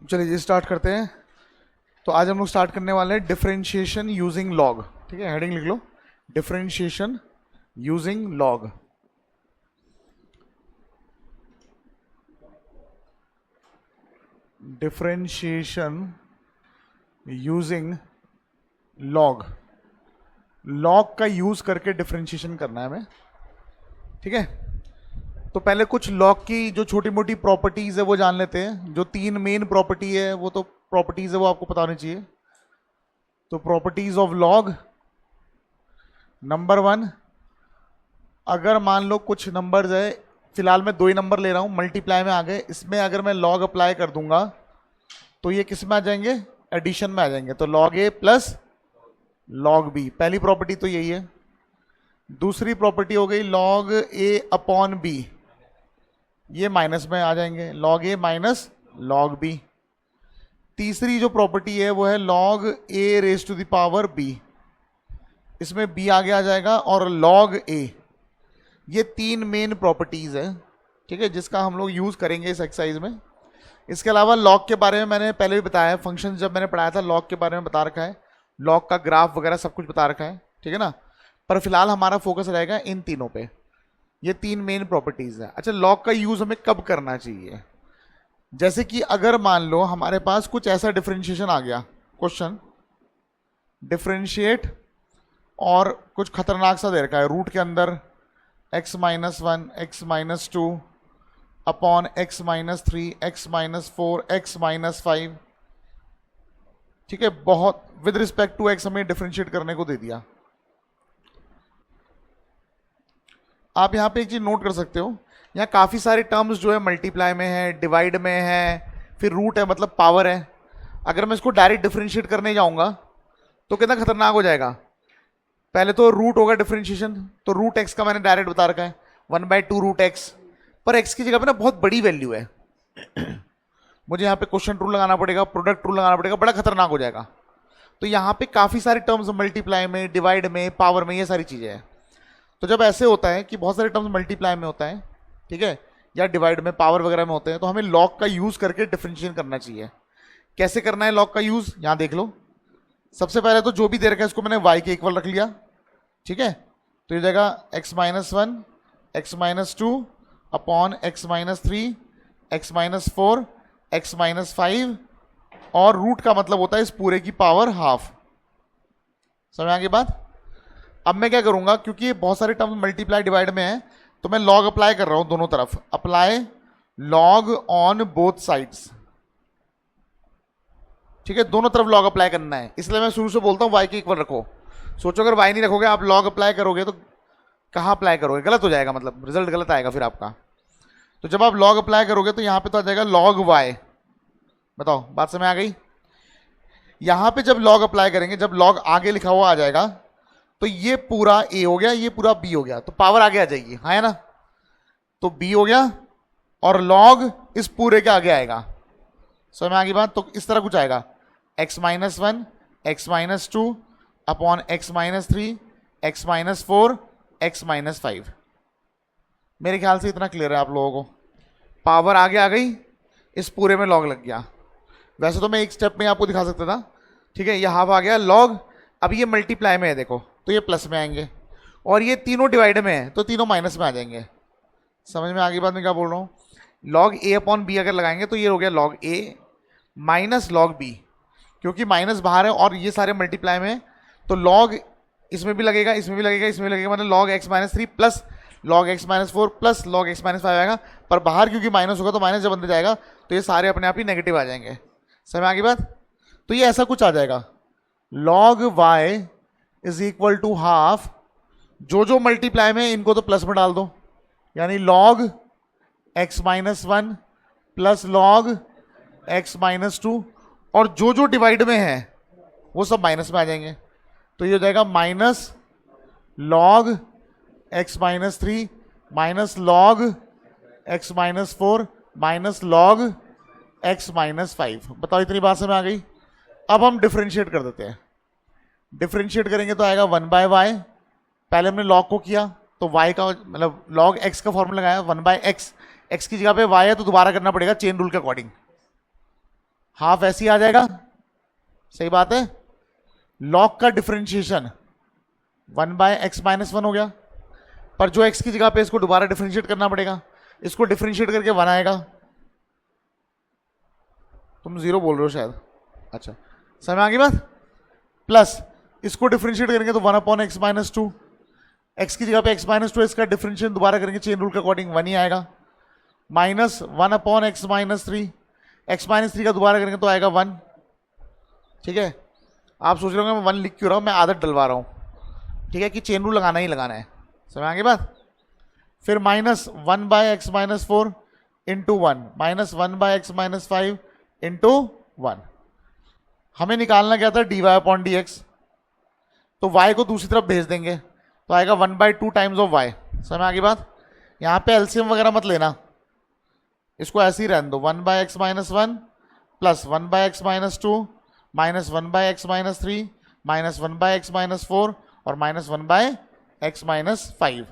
चलिए जी स्टार्ट करते हैं। तो आज हम लोग स्टार्ट करने वाले हैं डिफरेंशिएशन यूजिंग लॉग। ठीक है, हेडिंग लिख लो, differentiation using log. Differentiation using log, log का यूज करके डिफरेंशिएशन करना है हमें। ठीक है, तो पहले कुछ लॉग की जो छोटी मोटी प्रॉपर्टीज है वो जान लेते हैं। जो तीन मेन प्रॉपर्टी है वो तो प्रॉपर्टीज है वो आपको पता होनी चाहिए। तो properties of log, number one, अगर मान लो कुछ नंबर्स है, फिलहाल मैं दो ही नंबर ले रहा हूं, मल्टीप्लाई में आ गए, इसमें अगर मैं लॉग अप्लाई कर दूंगा तो ये किस में आ जाएंगे, एडिशन में आ जाएंगे। तो log A plus log B, पहली प्रॉपर्टी तो यही है। दूसरी प्रॉपर्टी हो गई लॉग ए अपॉन बी, ये माइनस में आ जाएंगे, log A minus log B. तीसरी जो प्रॉपर्टी है वो है log A raise to the power B, इसमें बी आगे आ जाएगा, और लॉग ए। ये तीन मेन प्रॉपर्टीज है, ठीक है, जिसका हम लोग यूज करेंगे इस एक्सरसाइज में। इसके अलावा लॉग के बारे में मैंने पहले भी बताया, फंक्शन जब मैंने पढ़ाया था लॉग के बारे में बता रखा है, लॉग का ग्राफ वगैरह सब कुछ बता रखा है, ठीक है ना। पर फिलहाल हमारा फोकस रहेगा इन तीनों पे, ये तीन मेन प्रॉपर्टीज है। अच्छा, लॉग का यूज हमें कब करना चाहिए? जैसे कि अगर मान लो हमारे पास कुछ ऐसा डिफरेंशिएशन आ गया, क्वेश्चन डिफरेंशिएट, और कुछ खतरनाक सा दे रखा है, रूट के अंदर x minus one, x minus two upon x minus three, x minus four, x minus five. ठीक है, बहुत विद रिस्पेक्ट टू एक्स हमें डिफरेंशिएट करने को दे दिया। आप यहां पे एक चीज नोट कर सकते हो, यहाँ काफी सारे टर्म्स जो है मल्टीप्लाई में है, डिवाइड में है, फिर रूट है मतलब पावर है। अगर मैं इसको डायरेक्ट डिफरेंशिएट करने जाऊंगा तो कितना खतरनाक हो जाएगा। पहले तो रूट होगा डिफरेंशिएशन, तो रूट एक्स का मैंने डायरेक्ट बता रखा है, 1/2 रूट एक्स, पर एक्स की जगह पे ना बहुत बड़ी वैल्यू है मुझे यहाँ पे क्वेश्चन रूल लगाना पड़ेगा, प्रोडक्ट रूल लगाना पड़ेगा, बड़ा खतरनाक हो जाएगा। तो यहाँ पे काफी सारे टर्म्स मल्टीप्लाई में, डिवाइड में, पावर में, ये सारी चीजें हैं। तो जब ऐसे होता है कि बहुत सारे टर्म्स मल्टीप्लाई में होता है, ठीक है, या डिवाइड में, पावर वगैरह में होते हैं, तो हमें लॉग का यूज करके डिफरेंशिएशन करना चाहिए। कैसे करना है लॉग का यूज, यहां देख लो। सबसे पहले तो जो भी दे रखा है इसको मैंने y के इक्वल रख लिया, ठीक है। तो ये जाएगा x minus one, x minus two upon x minus three, x minus four, x minus five, और रूट का मतलब होता है इस पूरे की पावर हाफ। समझ आ गई बात? अब मैं क्या करूंगा, क्योंकि ये बहुत सारे टर्म्स मल्टीप्लाई डिवाइड में है, तो मैं लॉग अप्लाई कर रहा हूं दोनों तरफ। Apply log on both sides, ठीक है, दोनों तरफ लॉग अप्लाई करना है। इसलिए मैं शुरू से बोलता हूं y के इक्वल रखो। सोचो अगर y नहीं रखोगे, आप लॉग अप्लाई करोगे तो कहां अप्लाई करोगे, गलत हो जाएगा, मतलब रिजल्ट गलत आएगा फिर आपका। तो जब आप लॉग अप्लाई करोगे तो यहां पे तो आ जाएगा लॉग y। बताओ बात समझ आ गई? यहां पे जब लॉग अप्लाई करेंगे, जब लॉग आगे लिखा हुआ आ जाएगा, तो ये पूरा a हो गया, ये पूरा b हो गया, तो पावर आगे आ जाएगी, हाँ है ना। तो b हो गया और log इस पूरे के आगे आएगा। समझ में आ गई बात? तो इस तरह कुछ आएगा, x minus one, x minus two upon x minus three, x minus four, x minus five. मेरे ख्याल से इतना क्लियर है आप लोगों को। पावर आगे आ गई, इस पूरे में log लग गया। वैसे तो मैं एक स्टेप में आपको दिखा सकता था, ठीक है, ये हाफ आ गया log। अब ये मल्टीप्लाई में है, देखो, तो ये प्लस में आएंगे, और ये तीनों डिवाइड में है तो तीनों माइनस में आ जाएंगे। समझ में आगे बात मैं क्या बोल रहा हूँ? लॉग ए अपॉन बी अगर लगाएंगे तो ये हो गया log A minus log B, क्योंकि माइनस बाहर है और ये सारे मल्टीप्लाई में है, तो लॉग इसमें भी लगेगा, इसमें भी लगेगा, इसमें भी लगेगा, मतलब log x minus three plus log x minus four plus log x minus five आएगा। पर बाहर क्योंकि माइनस होगा तो माइनस जब अंदर जाएगा तो ये सारे अपने आप ही नेगेटिव आ जाएंगे। समझ में आगे बात? तो ये ऐसा कुछ आ जाएगा, log Y is equal to half, जो जो मल्टीप्लाई में इनको तो प्लस में डाल दो, यानी log x minus one plus log x minus two, और जो जो डिवाइड में है वो सब माइनस में आ जाएंगे। तो ये हो जाएगा minus log x minus three minus log x minus four minus log x minus five. बताओ इतनी बात समझ आ गई? अब हम डिफरेंशिएट कर देते हैं। डिफरेंशिएट करेंगे तो आएगा 1/y, पहले हमने log को किया तो y का मतलब log x का फॉर्मूला लगाया 1/x, x की जगह पे y है तो दोबारा करना पड़ेगा चेन रूल के अकॉर्डिंग। हाफ ऐसे ही आ जाएगा, सही बात है। लॉग का डिफरेंशिएशन 1/x-1 हो गया, पर जो x की जगह पे इसको दोबारा डिफरेंशिएट करना पड़ेगा, इसको डिफरेंशिएट करके 1 आएगा। तुम 0 बोल रहे हो शायद, अच्छा समझ में आ गई बात। प्लस इसको डिफरेंशिएट करेंगे तो 1/x-2, x की जगह पे x-2, इसका डिफरेंशिएट दोबारा करेंगे चेन रूल के अकॉर्डिंग 1 ही आएगा। माइनस 1/x-3, x-3 का दोबारा करेंगे तो आएगा 1। ठीक है, आप सोच रहे होंगे मैं 1 लिख क्यों रहा हूं, मैं आदत डलवा रहा हूं, ठीक है, कि चेन रूल लगाना ही लगाना है, समझ आगे बात। फिर minus 1/x-4 into 1, minus 1/x-5 into 1। हमें निकालना क्या था, dy/dx, तो y को दूसरी तरफ भेज देंगे तो आएगा 1/2 टाइम्स ऑफ y। समझ में आ गई बात। यहां पे एलसीएम वगैरह मत लेना, इसको ऐसे ही रहने दो, 1/x-1 plus 1/x-2 minus 1/x-3 minus 1/x-4 और माइनस 1/x-5।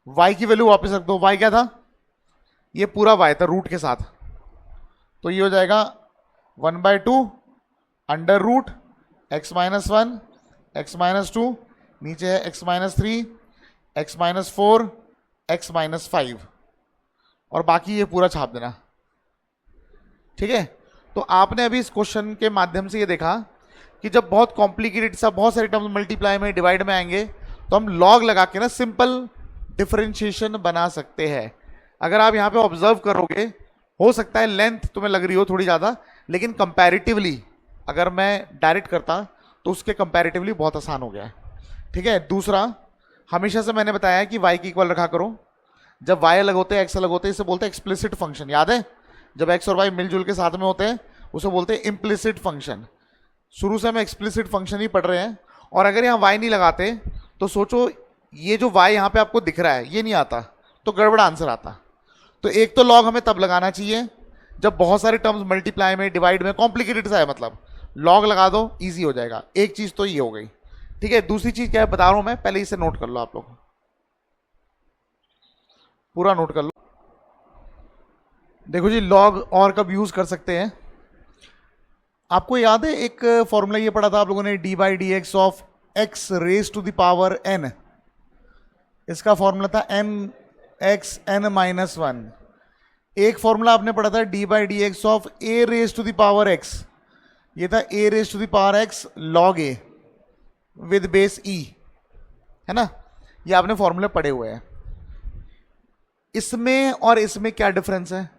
y की वैल्यू वापस रख दो, y क्या था, ये पूरा y था रूट के साथ, तो ये हो जाएगा 1/2 अंडर रूट x-1 x-2, नीचे है x-3 x-4 x-5, और बाकी ये पूरा छाप देना। ठीक है, तो आपने अभी इस क्वेश्चन के माध्यम से ये देखा कि जब बहुत कॉम्प्लिकेटेड सा बहुत सारे टर्म्स मल्टीप्लाई में डिवाइड में आएंगे तो हम लॉग लगा के ना सिंपल डिफरेंशिएशन बना सकते हैं। अगर आप यहाँ पे ऑब्जर्व करोगे, हो सकता है लेंथ तुम्हें लग रही हो थोड़ी ज़्यादा, लेकिन कंपैरेटिवली अगर मैं डायरेक्ट करता तो उसके कंपैरेटिवली बहुत आसान हो गया है। ठीक है, दूसरा, हमेशा से मैंने बताया कि y की इक्वल रखा करो, जब y अलग होते हैं x अलग होते हैं, इसे बोलते हैं एक्सप्लिसिट फंक्शन, याद है, जब x और y मिलजुल के साथ में होते हैं उसे बोलते हैं इम्प्लिसिट फंक्शन। शुरू से हम एक्सप्लिसिट फंक्शन ही पढ़ रहे हैं, और अगर यहाँ y नहीं लगाते तो सोचो ये जो y यहाँ पे आपको दिख रहा है ये नहीं आता तो गड़बड़ आंसर आता। तो एक तो लॉग हमें तब लगाना चाहिए जब बहुत सारे टर्म्स मल्टीप्लाई में डिवाइड में कॉम्प्लिकेटेड सा है, मतलब लॉग लगा दो इजी हो जाएगा। एक चीज तो ये हो गई। ठीक है, दूसरी चीज क्या है बता रहा हूं मैं, पहले इसे नोट कर लो, आप लोग पूरा नोट कर लो। देखो जी, लॉग और कब यूज कर सकते हैं, आपको याद है एक फॉर्मूला ये पढ़ा था आप लोगों ने, d/dx of x raise to the power n, इसका फॉर्मूला था nxn-1। एक फॉर्मूला आपने पढ़ा था d/dx of a raise to the power x, ये था a raise to the power x log a with base e, है ना, ये आपने फॉर्मूले पढ़े हुए हैं। इसमें और इसमें क्या डिफरेंस है,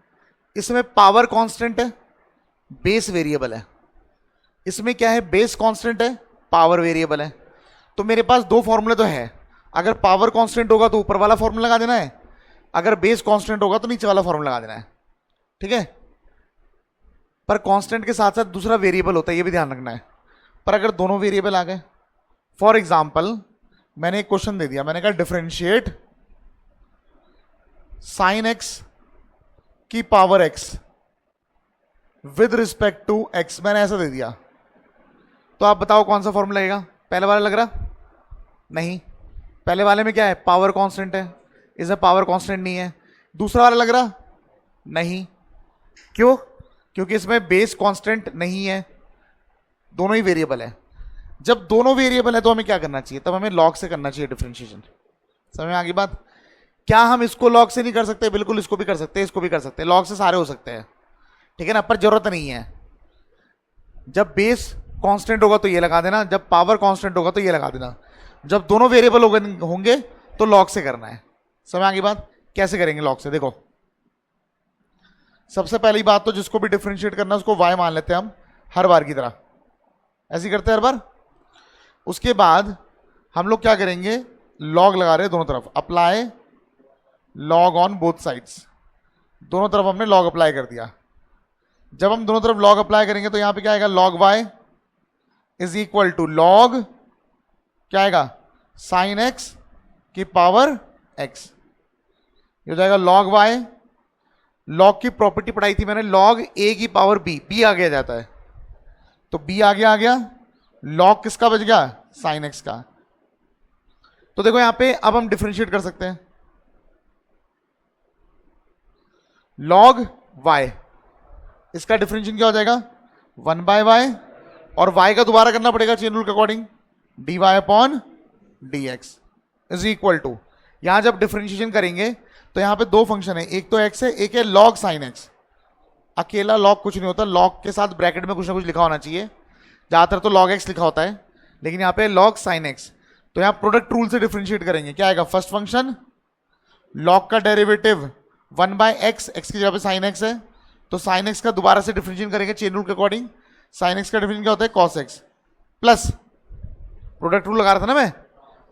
इसमें पावर कांस्टेंट है, बेस वेरिएबल है। इसमें क्या है, बेस कांस्टेंट है, पावर वेरिएबल है। तो मेरे पास दो फॉर्मूले तो है, अगर पावर कांस्टेंट होगा तो ऊपर वाला फॉर्मूला लगा देना है, अगर बेस कांस्टेंट होगा तो नीचे वाला फॉर्मूला लगा देना है। ठीक है, पर कांस्टेंट के साथ साथ दूसरा वेरिएबल होता है, ये भी ध्यान रखना है। पर अगर दोनों वेरिएबल आ गए, फॉर एग्जाम्पल मैंने एक क्वेश्चन दे दिया, मैंने कहा डिफरेंशिएट साइन एक्स की power X with respect to X, मैंने ऐसा दे दिया, तो आप बताओ कौन सा फॉर्मूला लगेगा। पहले वाला लग रहा नहीं, पहले वाले में क्या है, पावर कांस्टेंट है, इसमें पावर कांस्टेंट नहीं है। दूसरा वाला लग रहा नहीं, क्यों, क्योंकि इसमें बेस कांस्टेंट नहीं है, दोनों ही वेरिएबल है। जब दोनों वेरिएबल है तो हमें क्या करना चाहिए, तब हमें लॉग से करना चाहिए डिफरेंशिएशन। समझ में आ गई बात। क्या हम इसको लॉग से नहीं कर सकते, बिल्कुल इसको भी कर सकते हैं, इसको भी कर सकते हैं, लॉग से सारे हो सकते हैं, ठीक है ना, पर जरूरत नहीं है। जब बेस कांस्टेंट होगा तो ये लगा देना, जब पावर कांस्टेंट होगा तो ये लगा देना, जब दोनों वेरिएबल होंगे तो लॉग से करना है। समझ आ गई बात। कैसे करेंगे लॉग से, देखो सबसे पहली बात तो जिसको भी डिफरेंशिएट करना है उसको y मान लेते हैं हम, हर बार की तरह ऐसे करते हैं हर बार। उसके बाद हम लोग क्या करेंगे, लॉग लगा रहे हैं दोनों तरफ, apply log on both sides, दोनों तरफ हमने लॉग अप्लाई कर दिया। जब हम दोनों तरफ लॉग अप्लाई करेंगे तो यहां पे क्या आएगा, log y is equal to log क्या आएगा, साइन x की पावर x, ये हो जाएगा लॉग y। लॉग की प्रॉपर्टी पढ़ाई थी मैंने, लॉग a की पावर b, b आगे जाता है तो b आगे आ गया, लॉग किसका बच गया, साइन x का। तो देखो यहां पे अब हम डिफरेंशिएट कर सकते हैं, लॉग y, इसका डिफरेंशिएशन क्या हो जाएगा, 1/y, और y का दोबारा करना पड़ेगा चेन रूल के according, dy upon dx is equal to, यहां जब डिफरेंशिएशन करेंगे तो यहां पे दो फंक्शन है, एक तो x है, एक है log sin x। अकेला log कुछ नहीं होता, log के साथ ब्रैकेट में कुछ ना कुछ लिखा होना चाहिए, ज्यादातर तो log x लिखा होता है, लेकिन यहां पे log sin x। तो यहां प्रोडक्ट रूल से डिफरेंशिएट करेंगे, क्या आएगा, फर्स्ट फंक्शन log का डेरिवेटिव 1/x, x की जगह पे sin x है, तो sin x का दोबारा से डिफरेंशिएट करेंगे चेन रूल के अकॉर्डिंग, sin x का डिफरेंशिएट क्या होता है, cos x, plus product rule लगा रहा था ना मैं,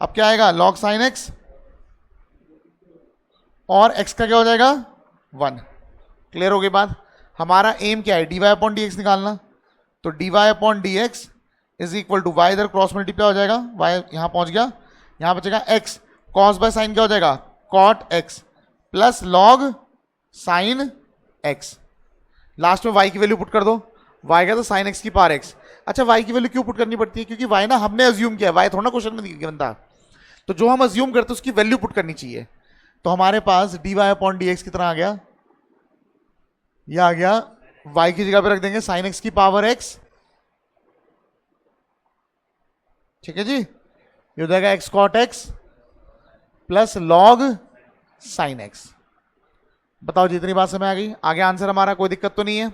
अब क्या आएगा, log sin x, और x का क्या हो जाएगा 1। क्लियर हो गई बात। हमारा एम क्या है, dy अपॉन dx निकालना, तो dy upon dx is equal to y, इधर क्रॉस मल्टीप्लाई हो जाएगा, y यहां पहुंच गया, यहां बचेगा x, cos बाय साइन क्या हो जाएगा, cot x, plus log sin x, last में y की वैल्यू पुट कर दो, y का तो sin x की पावर x। अच्छा y की वैल्यू क्यों पुट करनी पड़ती है, क्योंकि y ना हमने अज्यूम किया, y थोड़ा ना क्वेश्चन में गिवन था, तो जो हम अज्यूम करते हैं उसकी वैल्यू पुट करनी चाहिए। तो हमारे पास dy अपॉन dx कितना आ गया, यह आ गया, y की जगह पे रख देंगे sin x की पावर x, ठीक है जी, ये हो जाएगा x cot x plus log sin x। बताओ जितनी बात समझ आ गई, आगे आंसर हमारा, कोई दिक्कत तो नहीं है।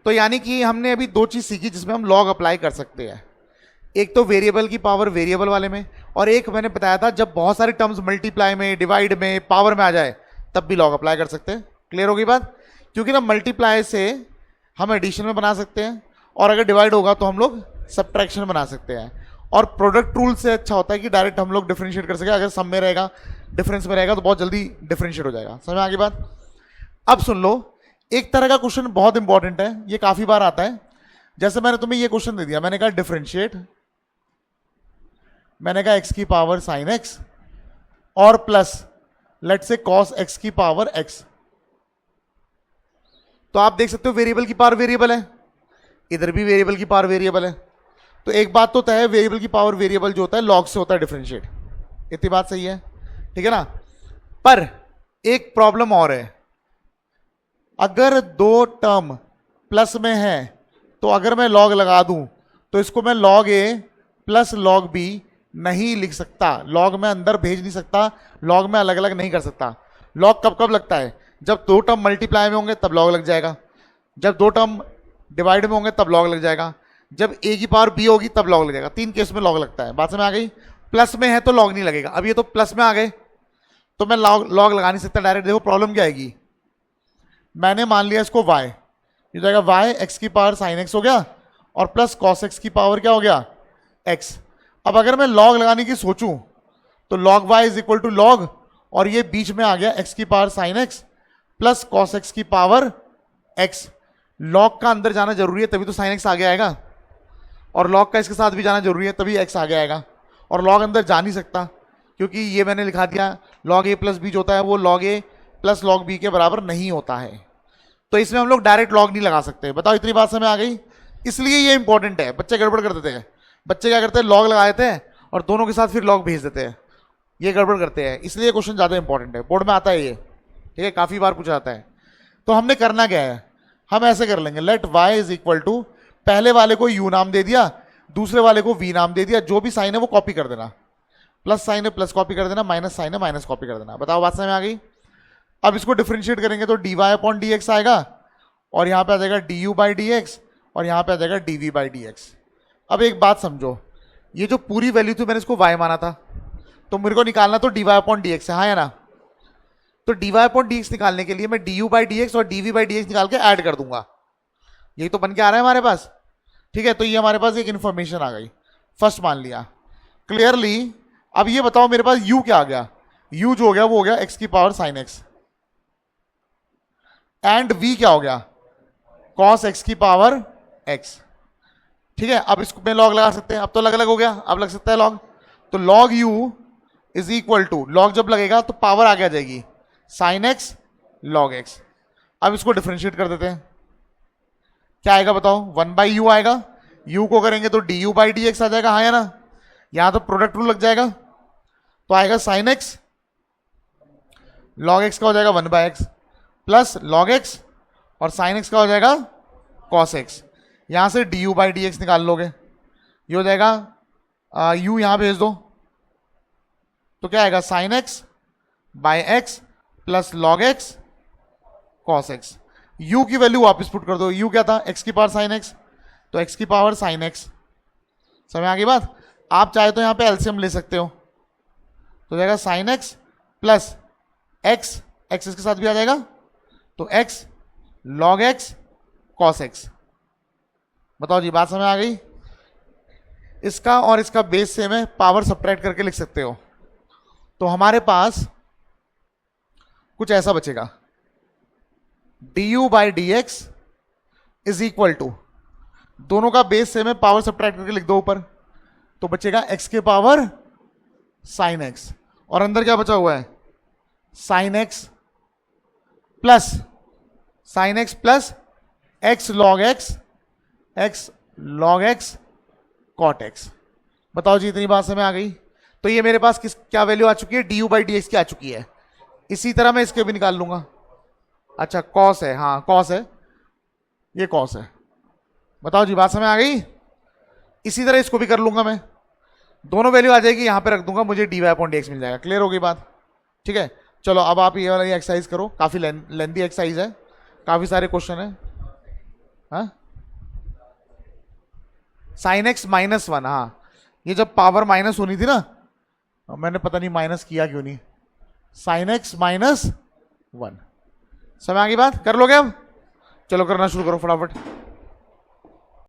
तो यानी कि हमने अभी दो चीज सीखी जिसमें हम log अप्लाई कर सकते हैं, एक तो वेरिएबल की पावर वेरिएबल वाले में, और एक मैंने बताया था जब बहुत सारी टर्म्स मल्टीप्लाई में, डिवाइड में, पावर में आ जाए तब भी log अप्लाई कर सकते हैं। क्लियर होगी बात, क्योंकि ना मल्टीप्लाई से हम एडिशन में बना सकते हैं, और अगर डिवाइड होगा तो हम लोग सब्ट्रैक्शन बना सकते हैं, और प्रोडक्ट रूल से अच्छा होता है कि डायरेक्ट हम लोग डिफरेंशिएट कर सके, अगर सम में रहेगा, डिफरेंस में रहेगा तो बहुत जल्दी डिफरेंशिएट हो जाएगा। समझ में आ गई बात। अब सुन लो, एक तरह का क्वेश्चन बहुत इंपॉर्टेंट है, ये काफी बार आता है, जैसे मैंने तुम्हें ये क्वेश्चन दे दिया, मैंने कहा डिफरेंशिएट, मैंने कहा x की पावर sin x और प्लस लेट से cos x की पावर x। तो आप देख सकते हो वेरिएबल की पावर वेरिएबल है, इधर भी वेरिएबल की पावर वेरिएबल है, तो एक बात तो तय है, वेरिएबल की पावर वेरिएबल जो होता है log से होता है डिफरेंशिएट, इतनी बात सही है, ठीक है ना। पर एक प्रॉब्लम और है, अगर दो टर्म प्लस में है तो अगर मैं log लगा दूं तो इसको मैं log a plus log b नहीं लिख सकता, log में अंदर भेज नहीं सकता, log में अलग अलग नहीं कर सकता। log कब कब लगता है, जब दो टर्म मल्टीप्लाई में होंगे तब log लग जाएगा, जब दो टर्म डिवाइड में होंगे तब log लग जाएगा, जब a की पावर b होगी तब log लगेगा, तीन केस में log लगता है। बात समझ आ गई। प्लस में है तो log नहीं लगेगा, अब ये तो प्लस में आ गए तो मैं log लगा नहीं सकता डायरेक्ट। देखो प्रॉब्लम क्या आएगी, मैंने मान लिया इसको y, ये जाएगा y x की पावर sin x हो गया, और प्लस cos x की पावर क्या हो गया x। अब अगर मैं log लगाने की सोचूं तो log y is equal to log, और ये बीच में आ गया x की power sin x plus cos x की पावर x। log का अंदर जाना जरूरी है तभी तो sin x आगे आएगा, और log का इसके साथ भी जाना जरूरी है तभी x आगे आएगा, और log अंदर जा नहीं सकता क्योंकि ये मैंने लिखा दिया log a प्लस b जो होता है वो log a plus log b के बराबर नहीं होता है, तो इसमें हम लोग डायरेक्ट log नहीं लगा सकते। बताओ इतनी बात समझ आ गई, इसलिए ये इंपॉर्टेंट है। बच्चे गड़बड़ कर देते हैं, बच्चे क्या करते हैं, log लगा देते हैं और दोनों के साथ फिर log भेज देते हैं, ये गड़बड़ करते हैं, इसलिए क्वेश्चन ज्यादा इंपॉर्टेंट है, बोर्ड में आता है ये, ठीक है, काफी बार पूछा जाता है। तो हमने करना क्या है, हम ऐसे कर लेंगे, let y is equal to, पहले वाले को u नाम दे दिया, दूसरे वाले को v नाम दे दिया, जो भी साइन है वो कॉपी कर देना, प्लस साइन है प्लस कॉपी कर देना, माइनस साइन है माइनस कॉपी कर देना। बताओ बात समझ में आ गई। अब इसको डिफरेंशिएट करेंगे तो dy अपॉन dx आएगा, और यहां पे आ जाएगा du बाई dx, और यहां पे आ जाएगा dv बाई dx। अब एक बात समझो, ये जो पूरी वैल्यू थी मैंने इसको y माना था, तो मेरे को निकालना तो dy अपॉन dx है, हाँ या ना। तो dy अपॉन dx निकालने के लिए मैं du बाई dx और dv बाई dx निकाल के ऐड कर दूंगा, यही तो बन के आ रहा है हमारे पास, ठीक है। तो ये हमारे पास एक इंफॉर्मेशन आ गई, फर्स्ट मान लिया क्लियरली। अब ये बताओ मेरे पास u क्या आ गया, u जो हो गया वो हो गया x की power sin x, and v क्या हो गया cos x की पावर x, ठीक है। अब इसको में log लगा सकते हैं, अब तो अलग अलग हो गया, अब लग सकता है log, तो log u is equal to, log जब लगेगा तो पावर आगे आ जाएगी sin x log x। अब इसको डिफरेंशिएट कर देते हैं, क्या आएगा बताओ, 1/u आएगा, u को करेंगे तो du बाई dx आ जाएगा, हाँ या ना। यहां तो प्रोडक्ट रूल लग जाएगा, तो आएगा sin x log x का हो जाएगा 1/x प्लस log x, और sin x का हो जाएगा cos x। यहां से D u by d x निकाल लोगे, ये हो जाएगा यू यहां भेज दो तो क्या आएगा sine x by x plus log x cos x. You की वैल्यू वापस पुट कर दो, यू क्या था एक्स की पावर साइन एक्स, तो एक्स की पावर साइन एक्स। समझ आ गई बात। आप चाहे तो यहां पे एलसीएम ले सकते हो, तो जाएगा sign x plus x, x इसके साथ भी आ जाएगा तो x log x cos x. बताओ जी बात समझ आ गई। इसका और इसका बेस सेम है, पावर सब्ट्रैक्ट करके लिख सकते हो। तो हमारे पास कुछ ऐसा बचेगा d u by d x is equal to, दोनों का बेस सेम है, पावर सब्ट्रैक्ट करके लिख दो ऊपर, तो बचेगा एक्स के पावर साइन एक्स, और अंदर क्या बचा हुआ है sine x plus x log x cot x. बताओ जी इतनी बात समझ आ गई। तो ये मेरे पास क्या वैल्यू आ चुकी है, D u by d x की आ चुकी है। इसी तरह मैं इसके भी निकाल लूंगा। अच्छा कॉस है, हाँ कॉस है, ये कॉस है। बताओ जी बात समझ आ गई। इसी तरह इसको भी कर लूंगा मैं, दोनों वैल्यू आ जाएगी, यहां पे रख दूंगा, मुझे D Y upon D X मिल जाएगा। क्लियर हो गई बात। ठीक है चलो अब आप ये वाला एक्सरसाइज करो, काफी लेंथी एक्सरसाइज है, काफी सारे क्वेश्चन है। हाँ साइन एक्स माइनस वन, हाँ ये जब पावर माइनस होनी थी ना, मैंने पता नहीं माइनस किया क्यों नहीं, साइन एक्स माइनस वन। समझ आ गई बात, कर लोगे अब। चलो करना शुरू करो फटाफट।